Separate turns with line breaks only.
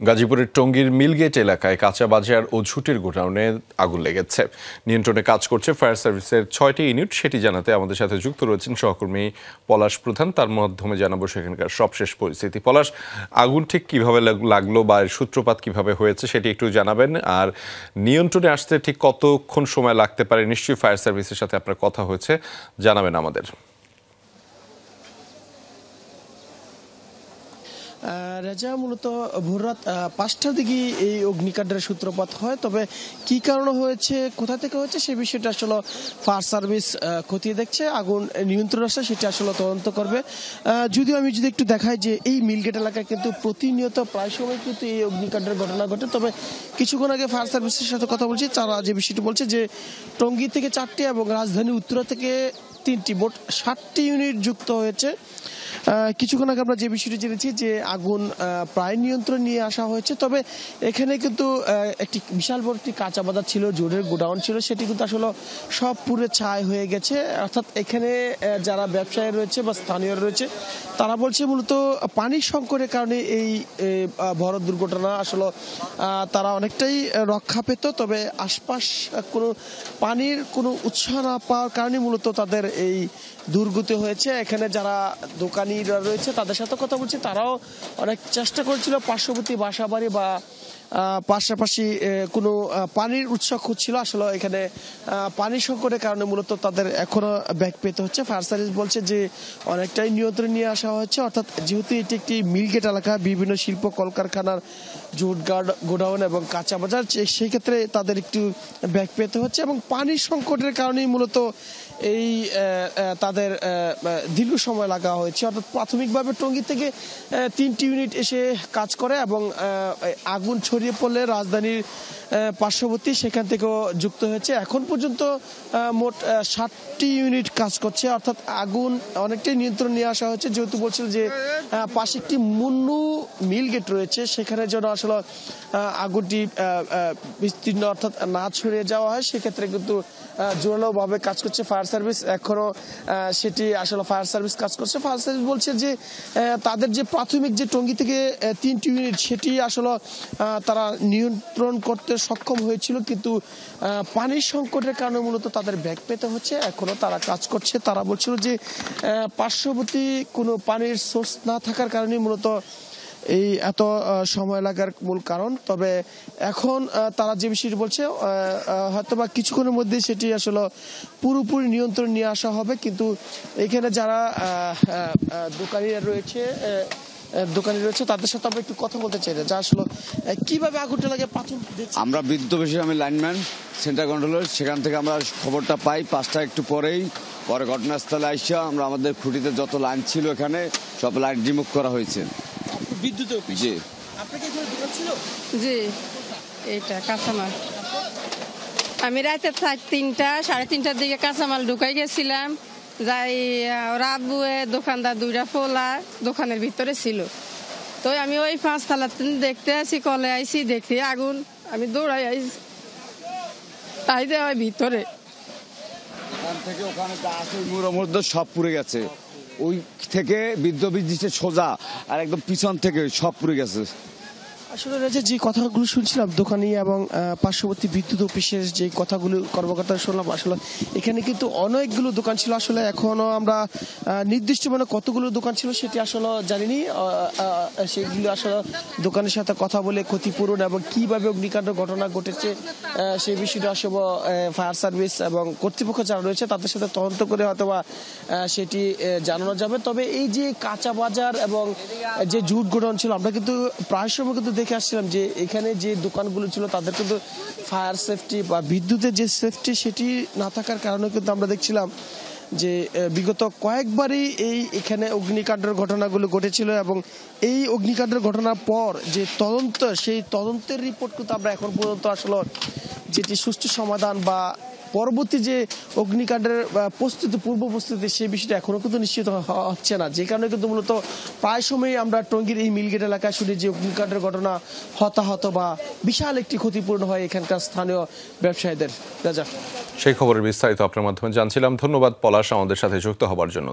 গাজীপুরের টঙ্গীর মিলগেট এলাকায় কাঁচা বাজার ও ঝুটের গোডাউনে আগুন লেগেছে। নিয়ন্ত্রণে কাজ করছে ফায়ার সার্ভিসের ৬টি ইউনিট। সেটি জানাতে আমাদের সাথে যুক্ত রয়েছেন সহকর্মী পলাশ প্রধান। তার মাধ্যমে জানাবো সেখানকার সবশেষ পরিস্থিতি। পলাশ, আগুন ঠিক কিভাবে লাগলো বা সূত্রপাত কিভাবে হয়েছে সেটি একটু জানাবেন। আর নিয়ন্ত্রণে আসতে ঠিক কতক্ষণ সময় লাগতে পারে? নিশ্চয়ই ফায়ার সার্ভিসের সাথে আপনার কথা হয়েছে, জানাবেন আমাদের।
রাজা, মূলত ভোররাত ৫টার দিকে এই অগ্নিকাণ্ডের সূত্রপাত হয়। তবে কি কারণে হয়েছে, কোথা থেকে হয়েছে, সে বিষয়টা আসলে ফায়ার সার্ভিস খতিয়ে দেখছে। আগুন নিয়ন্ত্রণ আসছে সেটা আসলে তদন্ত করবে। যদিও আমি যদি একটু দেখাই যে এই মিলগেট এলাকায় কিন্তু প্রতিনিয়ত প্রায় সময় কিন্তু এই অগ্নিকাণ্ডের ঘটনা ঘটে। তবে কিছুক্ষণ আগে ফায়ার সার্ভিসের সাথে কথা বলছি, তারা যে বিষয়টি বলছে যে টঙ্গী থেকে 4টি এবং রাজধানী উত্তরা থেকে 3টি, মোট 7টি ইউনিট যুক্ত হয়েছে। কিছুক্ষণ আগে আমরা যে বিষয়টি জেনেছি যে আগুন প্রায় নিয়ন্ত্রণ নিয়ে আসা হয়েছে। তবে এখানে কিন্তু একটি বিশাল বড় একটি কাঁচা বাজার ছিল, জোরের গোডাউন ছিল, সেটি কিন্তু আসলে সব পুরে ছাই হয়ে গেছে। অর্থাৎ এখানে যারা ব্যবসায়ী রয়েছে বা স্থানীয় রয়েছে তারা বলছে মূলত পানির সংকটের কারণে এই বড় দুর্ঘটনা আসলে তারা অনেকটাই রক্ষা পেত। তবে আশপাশ কোনো পানির কোনো উৎসাহ না পাওয়ার কারণে মূলত তাদের এই দুর্গতি হয়েছে। এখানে যারা দোকানিরা রয়েছে তাদের সাথে কথা বলছি, তারাও অনেক চেষ্টা করেছিল পার্শ্ববর্তী বাসাবাড়ি বা পাশাপাশি কোনো পানির উৎস খুঁজছিল। আসলে এখানে পানির সংকটের কারণে মূলত তাদের এখনো ব্যাক পেতে হচ্ছে। ফায়ার সার্ভিস বলছে যে অনেকটাই নিয়ন্ত্রণ নিয়ে আসা হয়েছে। অর্থাৎ যেহেতু এটি একটি মিলগেট এলাকা, বিভিন্ন শিল্প কলকারখানার জুট গোডাউন এবং কাঁচা বাজার, সেই ক্ষেত্রে তাদের একটু ব্যাক পেতে হচ্ছে এবং পানির সংকটের কারণেই মূলত এই তাদের দীর্ঘ সময় লাগা হয়েছে। অর্থাৎ প্রাথমিকভাবে টঙ্গী থেকে 3টি ইউনিট এসে কাজ করে এবং আগুন ছড়িয়ে পড়লে রাজধানীর পার্শ্ববর্তী সেখান থেকেও যুক্ত হয়েছে। এখন পর্যন্ত মোট 7টি ইউনিট কাজ করছে। অর্থাৎ আগুন অনেকটাই নিয়ন্ত্রণ নিয়ে আসা হয়েছে। যেহেতু বলছিল যে পাশে একটি মুন্নু মিল গেট রয়েছে, সেখানে যেন আসলে আগুনটি বিস্তীর্ণ অর্থাৎ না ছড়িয়ে যাওয়া হয়, সেক্ষেত্রে কিন্তু জোরালোভাবে কাজ করছে ফায়ার সার্ভিস। এখনো সেটি আসলে ফায়ার সার্ভিস কাজ করছে। ফায়ার সার্ভিস বলছে যে তাদের যে প্রাথমিক যে টঙ্গী থেকে 3টি ইউনিট, সেটি আসলে তারা নিয়ন্ত্রণ করতে সক্ষম হয়েছিল, কিন্তু পানির সংকটের কারণে মূলত তাদের ব্যাক পেতে হচ্ছে। এখনো তারা কাজ করছে। তারা বলছিল যে পার্শ্ববর্তী কোনো পানির সোর্স না থাকার কারণে মূলত এই এত সময় লাগার মূল কারণ। তবে এখন তারা যে বিষয়টি বলছে হয়তোবা কিছুক্ষণের মধ্যে সেটি আসলে পুরোপুরি নিয়ন্ত্রণ নিয়ে আসা হবে। কিন্তু এখানে যারা দোকানিরা রয়েছে তাদের সাথে আমরা একটু কথা বলতে চাই, যা আসলে কিভাবে আগুনটা লাগে।
আমরা বিদ্যুৎ অফিসে, আমি লাইনম্যান, সেন্টার কন্ট্রোলার, সেখান থেকে আমরা খবরটা পাই 5টা একটু পরে ঘটনাস্থলে আইসা আমরা আমাদের খুঁটিতে যত লাইন ছিল এখানে সব লাইন রিমুভ করা হয়েছে।
বিদ্যুৎ অফিস? জি। আপনার কি কোনো দোকান ছিল?
জি, এইটা কাঁচামাল। আমি রাতে 3টা, 3:30টার দিকে কাঁচামাল ঢুকাই গেছিলাম। যাই ওরা আব্বুয়ে দোকানদার 2টা ফোলা দোকানের ভিতরে ছিল। তো আমি ওই 5 তলা দেখতে আসি, কলে আইসি, দেখি আগুন। আমি দৌড়াই আইসি, তাই দেওয়া ভিতরে
মধ্যে সব পুড়ে গেছে। ওই থেকে বিদ্যুৎ সোজা আর একদম পিছন থেকে সব পুড়ে গেছে।
আসলে যে কথাগুলো শুনছিলাম দোকানি এবং পার্শ্ববর্তী বিদ্যুৎ অফিসের যে কথাগুলো কর্মকর্তা শুনলাম, আসলে এখানে কিন্তু অনেকগুলো দোকান ছিল। আসলে এখনো আমরা নির্দিষ্ট মানে কতগুলো দোকান ছিল সেটি আসলে জানিনি। সেগুলো আসলে দোকানের সাথে কথা বলে ক্ষতিপূরণ এবং কিভাবে অগ্নিকাণ্ড ঘটনা ঘটেছে সেই বিষয়টা আসলে ফায়ার সার্ভিস এবং কর্তৃপক্ষ যারা রয়েছে তাদের সাথে তদন্ত করে হয়তোবা সেটি জানানো যাবে। তবে এই যে কাঁচা বাজার এবং যে জুট গোডাউন ছিল, আমরা কিন্তু প্রায় সময় কিন্তু দেখে আসছিলাম যে এখানে যে দোকানগুলো ছিল তাদের কিন্তু ফায়ার সেফটি বা বিদ্যুতের যে সেফটি সেটি না থাকার কারণে কিন্তু আমরা দেখছিলাম যে বিগত কয়েকবারই এখানে অগ্নিকাণ্ডের ঘটনাগুলো ঘটেছিল এবং এই অগ্নিকাণ্ডের ঘটনার পর যে তদন্ত, সেই তদন্তের রিপোর্ট কিন্তু আমরা এখন পর্যন্ত আসলে যেটি সুষ্ঠু সমাধান বা পরবর্তী যে অগ্নিকাণ্ডের পূর্ব প্রস্তুতি সেই বিষয়টা এখনো কিন্তু নিশ্চিত হচ্ছে না। যে কারণে কিন্তু মূলত প্রায় সময়ই আমরা টঙ্গীর এই মিলগেট এলাকায় শুনি যে অগ্নিকাণ্ডের ঘটনা হতাহত বা বিশাল একটি ক্ষতিপূর্ণ হয় এখানকার স্থানীয় ব্যবসায়ীদের। রাজা,
সেই খবরের বিস্তারিত আপনার মাধ্যমে জানছিলাম। ধন্যবাদ পলাশ আমাদের সাথে যুক্ত হবার জন্য।